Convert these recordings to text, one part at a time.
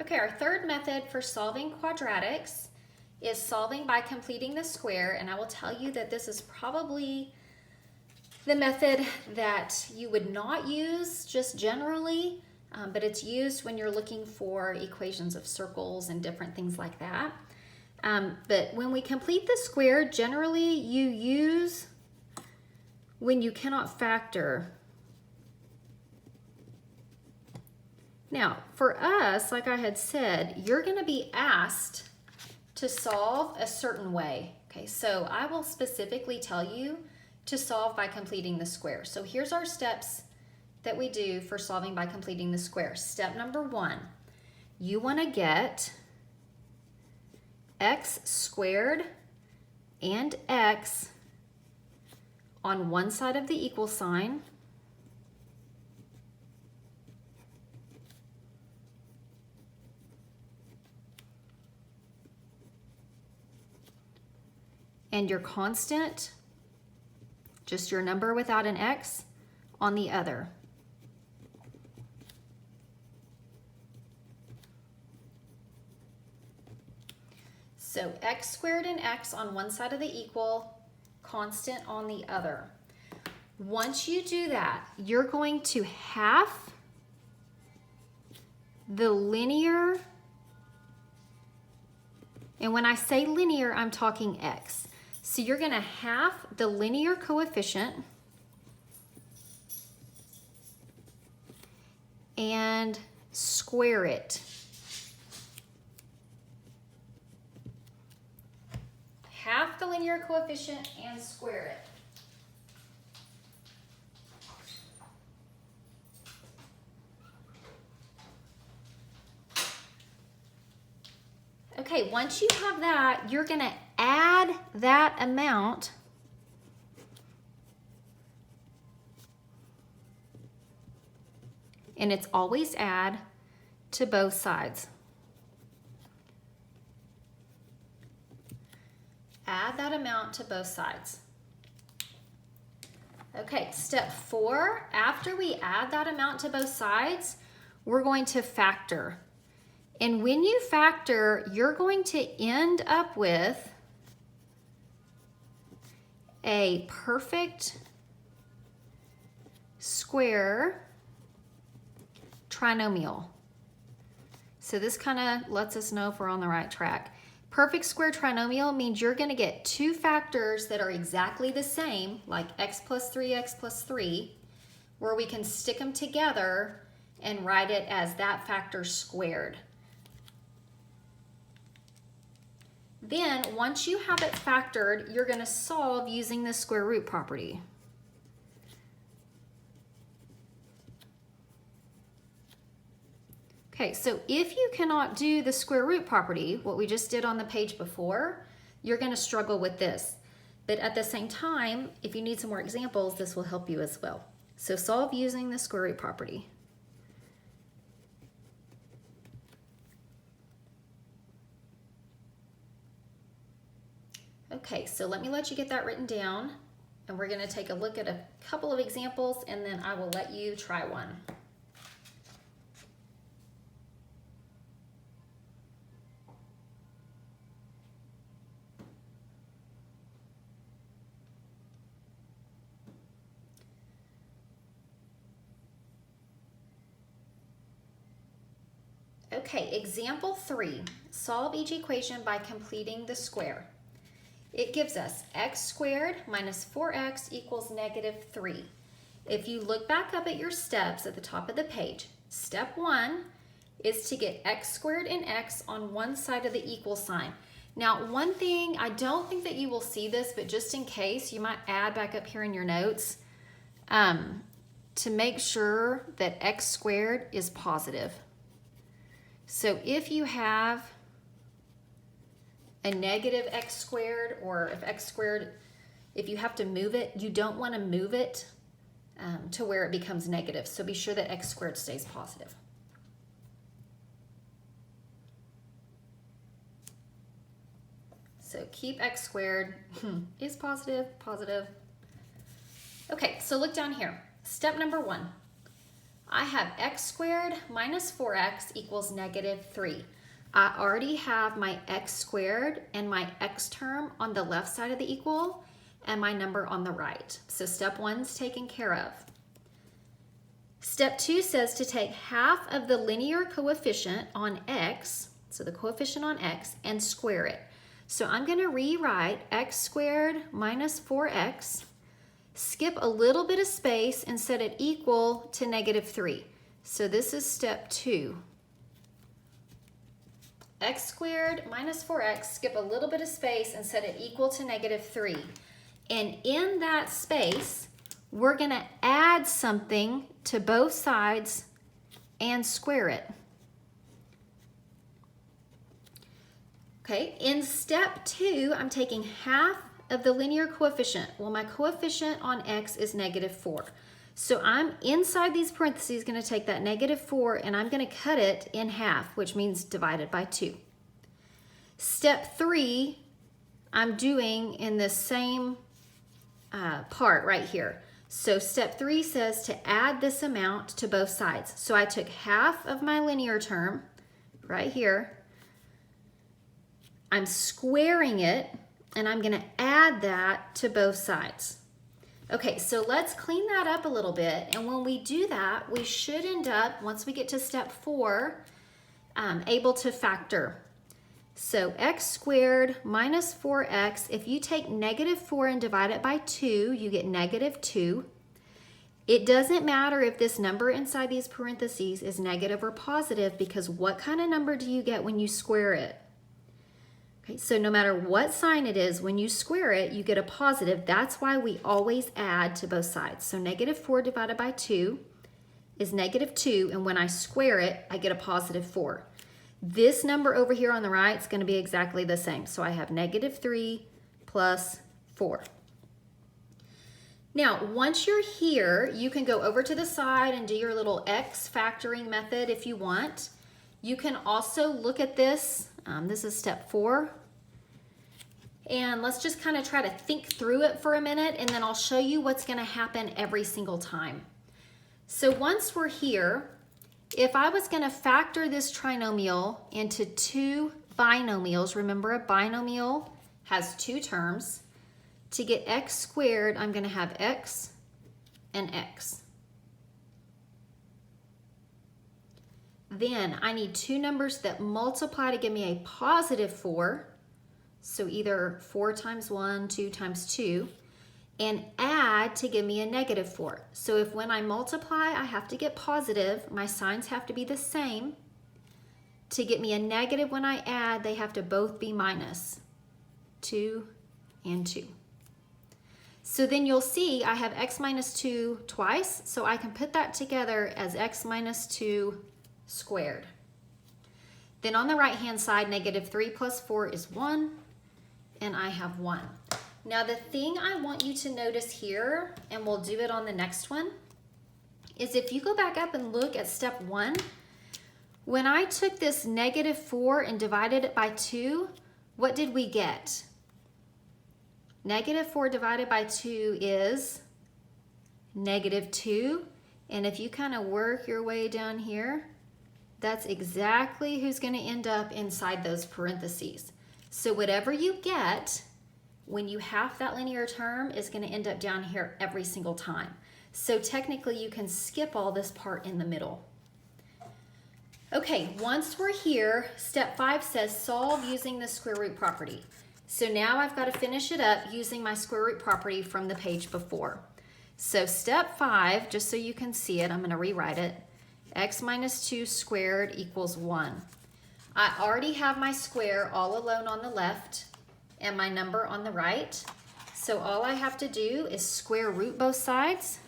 Okay, our third method for solving quadratics is solving by completing the square, and I will tell you that this is probably the method that you would not use just generally, but it's used when you're looking for equations of circles and different things like that. But when we complete the square, generally you use when you cannot factor. Now, for us, like I had said, you're going to be asked to solve a certain way. Okay, so I will specifically tell you to solve by completing the square. So here's our steps that we do for solving by completing the square. Step number 1, you want to get x squared and x on one side of the equal sign, and your constant, just your number without an x, on the other. So x squared and x on one side of the equal, constant on the other. Once you do that, you're going to half the linear, and when I say linear, I'm talking x. So you're going to half the linear coefficient and square it. Half the linear coefficient and square it. Okay, once you have that, you're going to add that amount and it's always add to both sides. Add that amount to both sides. Okay, step 4, after we add that amount to both sides, we're going to factor. And when you factor, you're going to end up with a perfect square trinomial. So this kind of lets us know if we're on the right track. Perfect square trinomial means you're going to get two factors that are exactly the same, like x plus 3, where we can stick them together and write it as that factor squared. Then, once you have it factored, you're going to solve using the square root property. Okay, so if you cannot do the square root property, what we just did on the page before, you're going to struggle with this. But at the same time, if you need some more examples, this will help you as well. So solve using the square root property. Okay, so let me let you get that written down, and we're going to take a look at a couple of examples, and then I will let you try one. Okay, example 3, solve each equation by completing the square. It gives us x squared minus 4x equals -3. If you look back up at your steps at the top of the page, step 1 is to get x squared and x on one side of the equal sign. Now, one thing, I don't think that you will see this, but just in case, you might add back up here in your notes to make sure that x squared is positive. So if you have a negative x squared, or if x squared, if you have to move it, you don't want to move it to where it becomes negative. So be sure that x squared stays positive. So keep x squared is positive, positive. Okay, so look down here. Step number 1. I have x squared minus 4x equals negative 3. I already have my x squared and my x term on the left side of the equal and my number on the right. So step 1's taken care of. Step 2 says to take half of the linear coefficient on x, so the coefficient on x, and square it. So I'm going to rewrite x squared minus 4x, skip a little bit of space and set it equal to negative 3. So this is step 2. X squared minus 4x, skip a little bit of space and set it equal to negative 3. And in that space, we're going to add something to both sides and square it. Okay, in step 2, I'm taking half of the linear coefficient. Well, my coefficient on x is negative 4. So I'm inside these parentheses going to take that negative 4 and I'm going to cut it in half, which means divided by 2. Step 3, I'm doing in the same part right here. So step 3 says to add this amount to both sides. So I took half of my linear term right here. I'm squaring it and I'm going to add that to both sides. Okay, so let's clean that up a little bit. And when we do that, we should end up, once we get to step 4, able to factor. So x squared minus 4x, if you take negative 4 and divide it by 2, you get negative 2. It doesn't matter if this number inside these parentheses is negative or positive, because what kind of number do you get when you square it? Okay, so no matter what sign it is, when you square it, you get a positive. That's why we always add to both sides. So negative 4 divided by 2 is negative 2, and when I square it, I get a positive 4. This number over here on the right is going to be exactly the same. So I have negative 3 plus 4. Now, once you're here, you can go over to the side and do your little x factoring method if you want. You can also look at this. This is step 4. And let's just kind of try to think through it for a minute, and then I'll show you what's going to happen every single time. So once we're here, if I was going to factor this trinomial into 2 binomials, remember a binomial has 2 terms. To get x squared, I'm going to have x and x. Then I need 2 numbers that multiply to give me a positive 4. So either 4 times 1, 2 times 2, and add to give me a negative 4. So if when I multiply, I have to get positive, my signs have to be the same. To get me a negative when I add, they have to both be minus. 2 and 2. So then you'll see I have x minus 2 twice, so I can put that together as x minus 2 squared. Then on the right-hand side, negative 3 plus 4 is 1, and I have 1. Now the thing I want you to notice here, and we'll do it on the next one, is if you go back up and look at step 1, when I took this negative 4 and divided it by 2, what did we get? Negative 4 divided by 2 is negative 2, and if you kind of work your way down here, that's exactly who's going to end up inside those parentheses. So whatever you get when you half that linear term is going to end up down here every single time. So technically you can skip all this part in the middle. Okay, once we're here, step 5 says solve using the square root property. So now I've got to finish it up using my square root property from the page before. So step 5, just so you can see it, I'm going to rewrite it. X minus 2 squared equals 1. I already have my square all alone on the left and my number on the right. So all I have to do is square root both sides.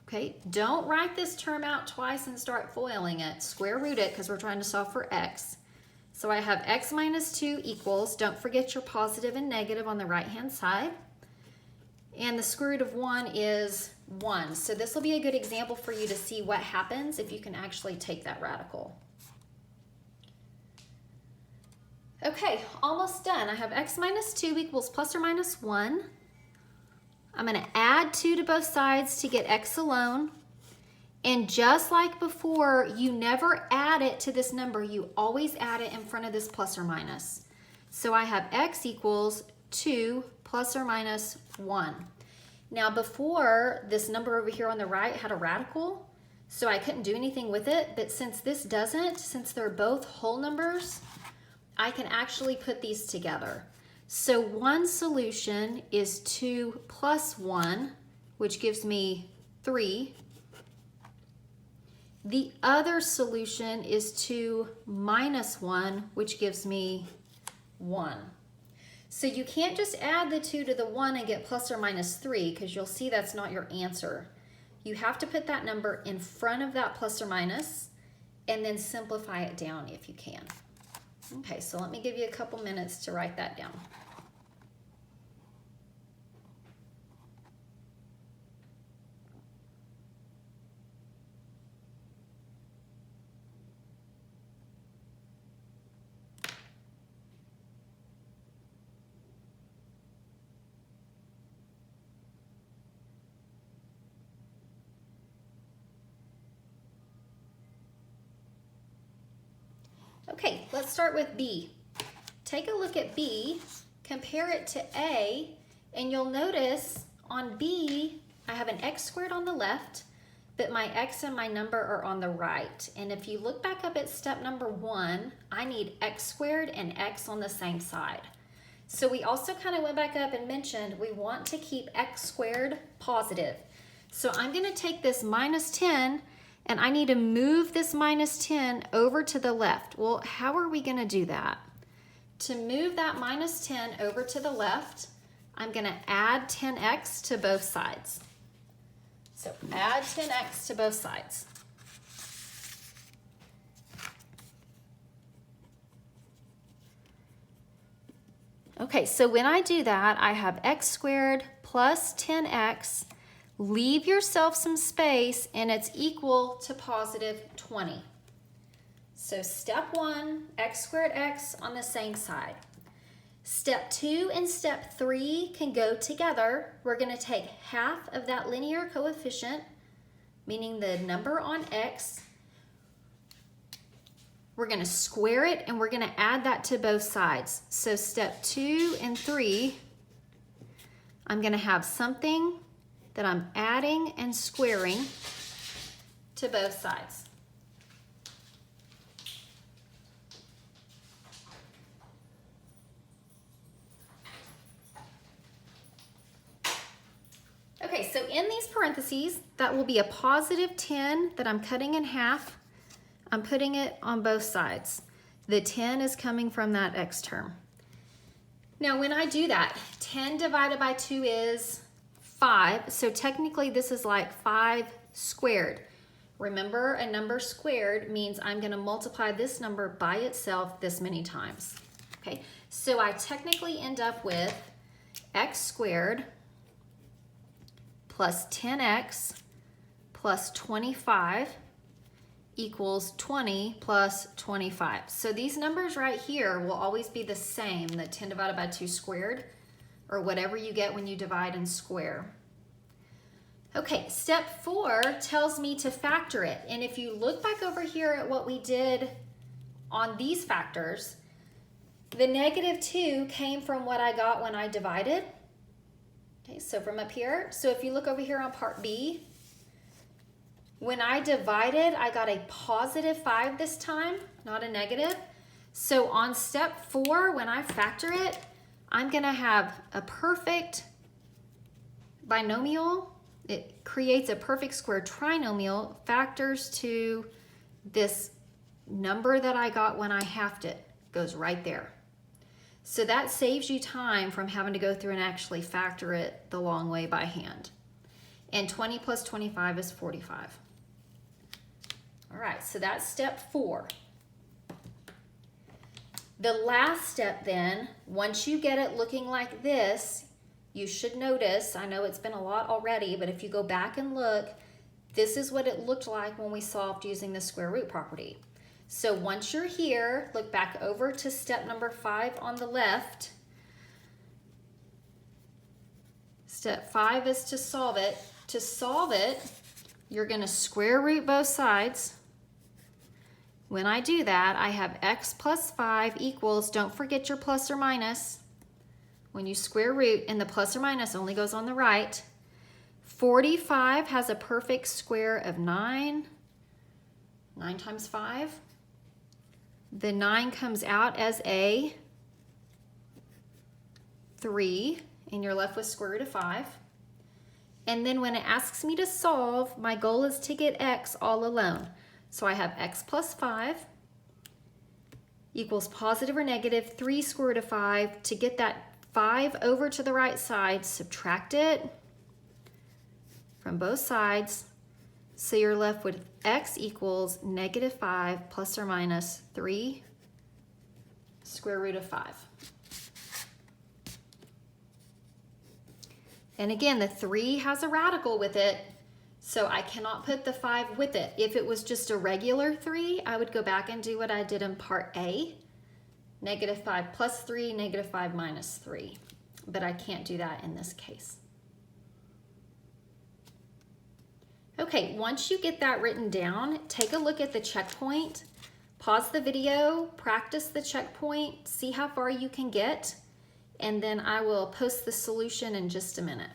Okay, don't write this term out twice and start foiling it. Square root it because we're trying to solve for x. So I have x minus 2 equals, don't forget your positive and negative on the right-hand side. And the square root of 1 is 1. So this will be a good example for you to see what happens if you can actually take that radical. Okay, almost done. I have x minus 2 equals plus or minus 1. I'm going to add 2 to both sides to get x alone. And just like before, you never add it to this number. You always add it in front of this plus or minus. So I have x equals 2 plus or minus 1. Now before, this number over here on the right had a radical, so I couldn't do anything with it. But since this doesn't, since they're both whole numbers, I can actually put these together. So one solution is 2 plus 1, which gives me 3. The other solution is 2 minus 1, which gives me 1. So you can't just add the 2 to the 1 and get plus or minus 3, because you'll see that's not your answer. You have to put that number in front of that plus or minus and then simplify it down if you can. Okay, so let me give you a couple minutes to write that down. Okay, let's start with B. Take a look at B, compare it to A, and you'll notice on B, I have an x squared on the left, but my x and my number are on the right. And if you look back up at step number 1, I need x squared and x on the same side. So we also kind of went back up and mentioned we want to keep x squared positive. So I'm going to take this minus 10 and I need to move this minus 10 over to the left. Well, how are we going to do that? To move that minus 10 over to the left, I'm going to add 10x to both sides. So add 10x to both sides. Okay, so when I do that, I have x squared plus 10x. Leave yourself some space, and it's equal to positive 20. So step 1, x squared x on the same side. Step 2 and step 3 can go together. We're going to take half of that linear coefficient, meaning the number on x. We're going to square it, and we're going to add that to both sides. So step 2 and 3, I'm going to have something that I'm adding and squaring to both sides. Okay, so in these parentheses, that will be a positive 10 that I'm cutting in half. I'm putting it on both sides. The 10 is coming from that x term. Now when I do that, 10 divided by 2 is 5, so technically this is like 5 squared. Remember, a number squared means I'm going to multiply this number by itself this many times. Okay, so I technically end up with x squared plus 10x plus 25 equals 20 plus 25. So these numbers right here will always be the same, the 10 divided by 2 squared, or whatever you get when you divide and square. Okay, step 4 tells me to factor it. And if you look back over here at what we did on these factors, the negative 2 came from what I got when I divided. Okay, so from up here. So if you look over here on part B, when I divided, I got a positive 5 this time, not a negative. So on step 4, when I factor it, I'm going to have a perfect binomial. It creates a perfect square trinomial, factors to this number that I got when I halved it, goes right there. So that saves you time from having to go through and actually factor it the long way by hand. And 20 plus 25 is 45. All right, so that's step 4. The last step then, once you get it looking like this, you should notice, I know it's been a lot already, but if you go back and look, this is what it looked like when we solved using the square root property. So once you're here, look back over to step number 5 on the left. Step 5 is to solve it. To solve it, you're going to square root both sides. When I do that, I have x plus 5 equals, don't forget your plus or minus. When you square root, and the plus or minus only goes on the right, 45 has a perfect square of 9. 9 times 5. The 9 comes out as a 3, and you're left with square root of 5. And then when it asks me to solve, my goal is to get x all alone. So I have x plus 5 equals positive or negative 3 square root of 5. To get that 5 over to the right side, subtract it from both sides. So you're left with x equals negative 5 plus or minus 3 square root of 5. And again, the 3 has a radical with it, so I cannot put the 5 with it. If it was just a regular 3, I would go back and do what I did in part A, negative 5 plus 3, negative 5 minus 3. But I can't do that in this case. Okay, once you get that written down, take a look at the checkpoint, pause the video, practice the checkpoint, see how far you can get, and then I will post the solution in just a minute.